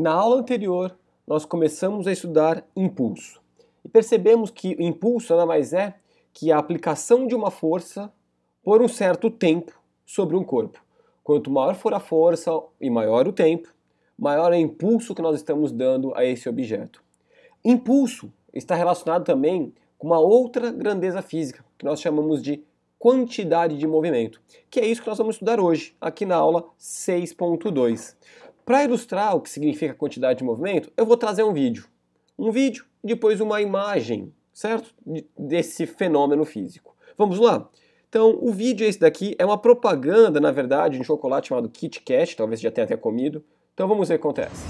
Na aula anterior, nós começamos a estudar impulso. E percebemos que o impulso nada mais é que a aplicação de uma força por um certo tempo sobre um corpo. Quanto maior for a força e maior o tempo, maior é o impulso que nós estamos dando a esse objeto. Impulso está relacionado também com uma outra grandeza física, que nós chamamos de quantidade de movimento, que é isso que nós vamos estudar hoje, aqui na aula 6.2. Para ilustrar o que significa quantidade de movimento, eu vou trazer um vídeo. Um vídeo e depois uma imagem, certo? Desse fenômeno físico. Vamos lá? Então, o vídeo esse daqui é uma propaganda, na verdade, de um chocolate chamado Kit Kat, talvez já tenha até comido. Então vamos ver o que acontece.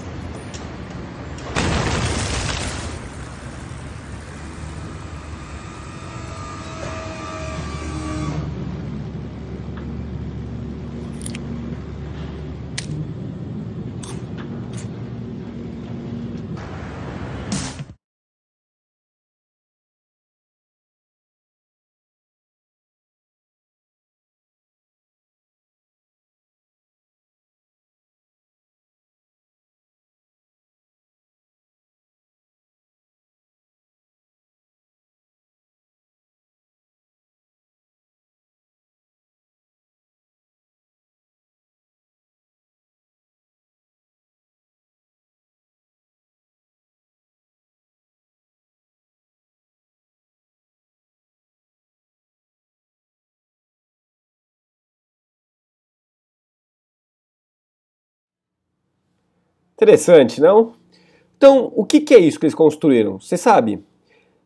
Interessante, não? Então, o que é isso que eles construíram? Você sabe?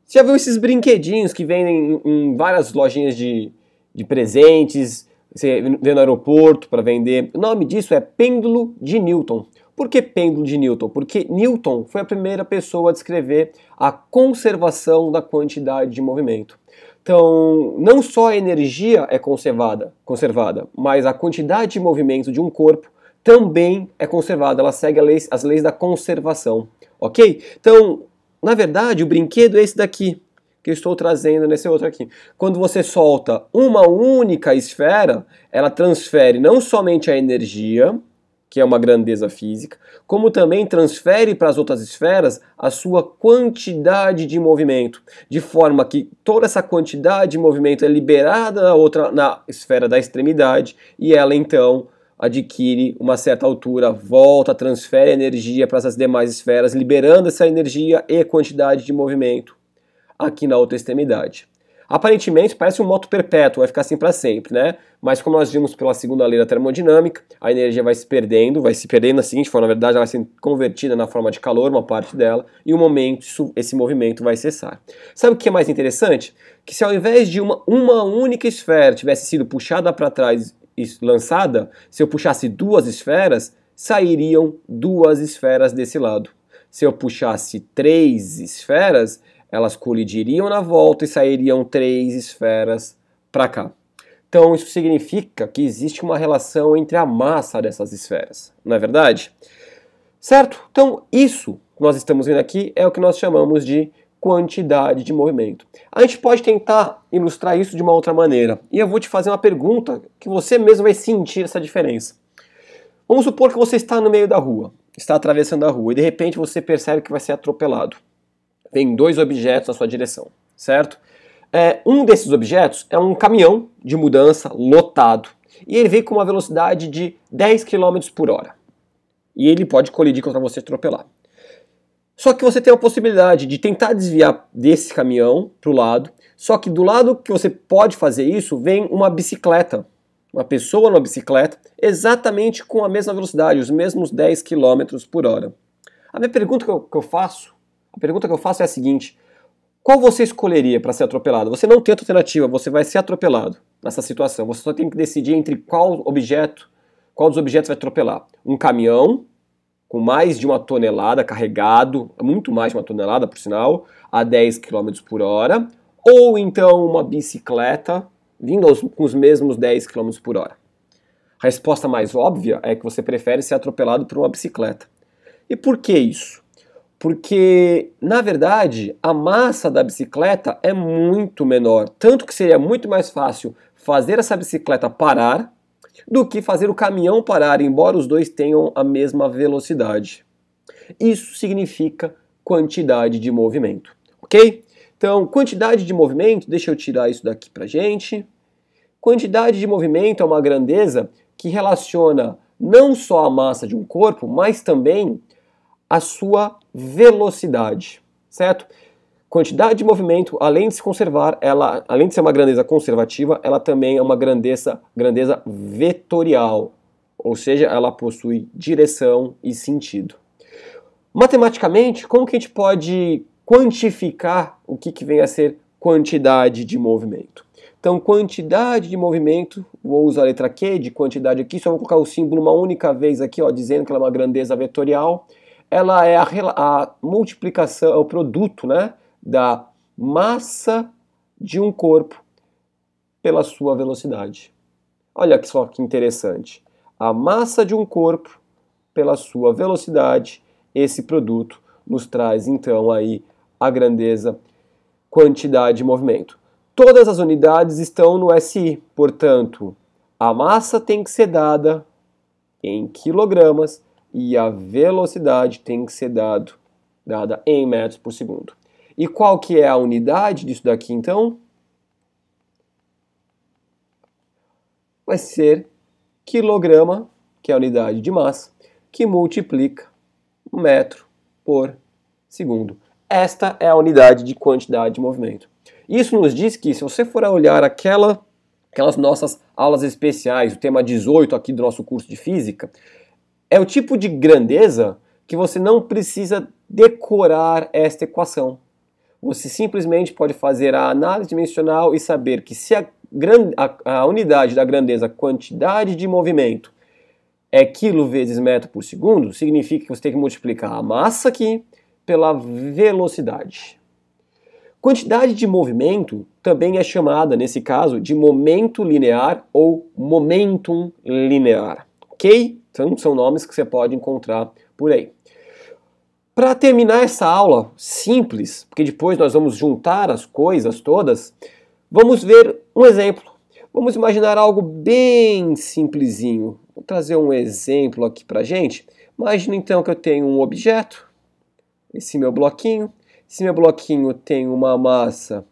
Você já viu esses brinquedinhos que vendem em várias lojinhas de presentes, você vê no aeroporto para vender? O nome disso é pêndulo de Newton. Por que pêndulo de Newton? Porque Newton foi a primeira pessoa a descrever a conservação da quantidade de movimento. Então, não só a energia é conservada, mas a quantidade de movimento de um corpo também é conservada. Ela segue as leis da conservação, ok? Então, na verdade, o brinquedo é esse daqui, que eu estou trazendo nesse outro aqui. Quando você solta uma única esfera, ela transfere não somente a energia, que é uma grandeza física, como também transfere para as outras esferas a sua quantidade de movimento, de forma que toda essa quantidade de movimento é liberada na esfera da extremidade e ela então adquire uma certa altura, volta, transfere energia para essas demais esferas, liberando essa energia e quantidade de movimento aqui na outra extremidade. Aparentemente parece um moto perpétuo, vai ficar assim para sempre, né? Mas como nós vimos pela segunda lei da termodinâmica, a energia vai se perdendo da seguinte forma, na verdade ela vai ser convertida na forma de calor, uma parte dela, e um momento esse movimento vai cessar. Sabe o que é mais interessante? Que se ao invés de uma única esfera tivesse sido puxada para trás e lançada, se eu puxasse duas esferas, sairiam duas esferas desse lado. Se eu puxasse três esferas, elas colidiriam na volta e sairiam três esferas para cá. Então isso significa que existe uma relação entre a massa dessas esferas, não é verdade? Certo? Então isso que nós estamos vendo aqui é o que nós chamamos de quantidade de movimento. A gente pode tentar ilustrar isso de uma outra maneira. E eu vou te fazer uma pergunta que você mesmo vai sentir essa diferença. Vamos supor que você está no meio da rua, está atravessando a rua e de repente você percebe que vai ser atropelado. Vem dois objetos na sua direção, certo? Um desses objetos é um caminhão de mudança lotado e ele vem com uma velocidade de 10 km por hora. E ele pode colidir contra você e atropelar. Só que você tem a possibilidade de tentar desviar desse caminhão para o lado, só que do lado que você pode fazer isso, vem uma bicicleta, uma pessoa numa bicicleta, exatamente com a mesma velocidade, os mesmos 10 km por hora. A minha pergunta que eu faço é a seguinte: qual você escolheria para ser atropelado? Você não tem outra alternativa, você vai ser atropelado nessa situação. Você só tem que decidir entre qual dos objetos vai atropelar. Um caminhão com mais de 1 tonelada carregado, muito mais de 1 tonelada, por sinal, a 10 km por hora, ou então uma bicicleta vindo com os mesmos 10 km por hora. A resposta mais óbvia é que você prefere ser atropelado por uma bicicleta. E por que isso? Porque, na verdade, a massa da bicicleta é muito menor, tanto que seria muito mais fácil fazer essa bicicleta parar do que fazer o caminhão parar, embora os dois tenham a mesma velocidade. Isso significa quantidade de movimento, ok? Então, quantidade de movimento, deixa eu tirar isso daqui pra gente. Quantidade de movimento é uma grandeza que relaciona não só a massa de um corpo, mas também a sua velocidade, certo? Quantidade de movimento, além de se conservar, ela, além de ser uma grandeza conservativa, ela também é uma grandeza vetorial, ou seja, ela possui direção e sentido. Matematicamente, como que a gente pode quantificar o que vem a ser quantidade de movimento? Então, quantidade de movimento, vou usar a letra Q de quantidade aqui, só vou colocar o símbolo uma única vez aqui, ó, dizendo que ela é uma grandeza vetorial. Ela é a multiplicação, é o produto, né, da massa de um corpo pela sua velocidade. Olha só que interessante. A massa de um corpo pela sua velocidade, esse produto nos traz então aí a grandeza quantidade de movimento. Todas as unidades estão no SI, portanto, a massa tem que ser dada em quilogramas e a velocidade tem que ser dada em metros por segundo. E qual que é a unidade disso daqui, então? Vai ser quilograma, que é a unidade de massa, que multiplica metro por segundo. Esta é a unidade de quantidade de movimento. Isso nos diz que, se você for olhar aquelas nossas aulas especiais, o tema 18 aqui do nosso curso de física, é o tipo de grandeza que você não precisa decorar esta equação. Você simplesmente pode fazer a análise dimensional e saber que se a unidade da grandeza quantidade de movimento é quilo vezes metro por segundo, significa que você tem que multiplicar a massa aqui pela velocidade. Quantidade de movimento também é chamada, nesse caso, de momento linear ou momentum linear, ok? Então são nomes que você pode encontrar por aí. Para terminar essa aula simples, porque depois nós vamos juntar as coisas todas, vamos ver um exemplo. Vamos imaginar algo bem simplesinho. Vou trazer um exemplo aqui para a gente. Imagina então que eu tenho um objeto, esse meu bloquinho. Esse meu bloquinho tem uma massa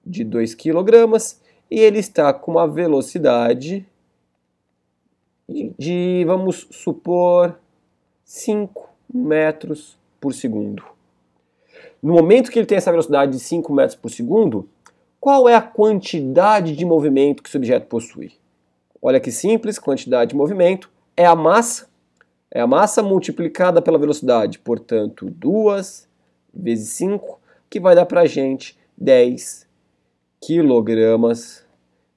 de 2 kg e ele está com uma velocidade de, vamos supor, 5 metros por segundo. No momento que ele tem essa velocidade de 5 metros por segundo, qual é a quantidade de movimento que esse objeto possui? Olha que simples, quantidade de movimento é a massa multiplicada pela velocidade, portanto, 2 vezes 5, que vai dar para a gente 10 quilogramas,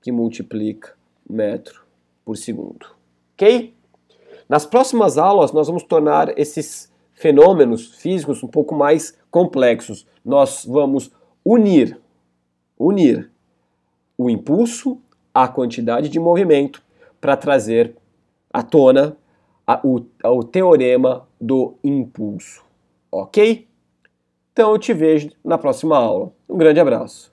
que multiplica metro por segundo. Ok? Nas próximas aulas, nós vamos tornar esses fenômenos físicos um pouco mais complexos. Nós vamos unir o impulso à quantidade de movimento para trazer à tona o teorema do impulso. Ok? Então eu te vejo na próxima aula. Um grande abraço.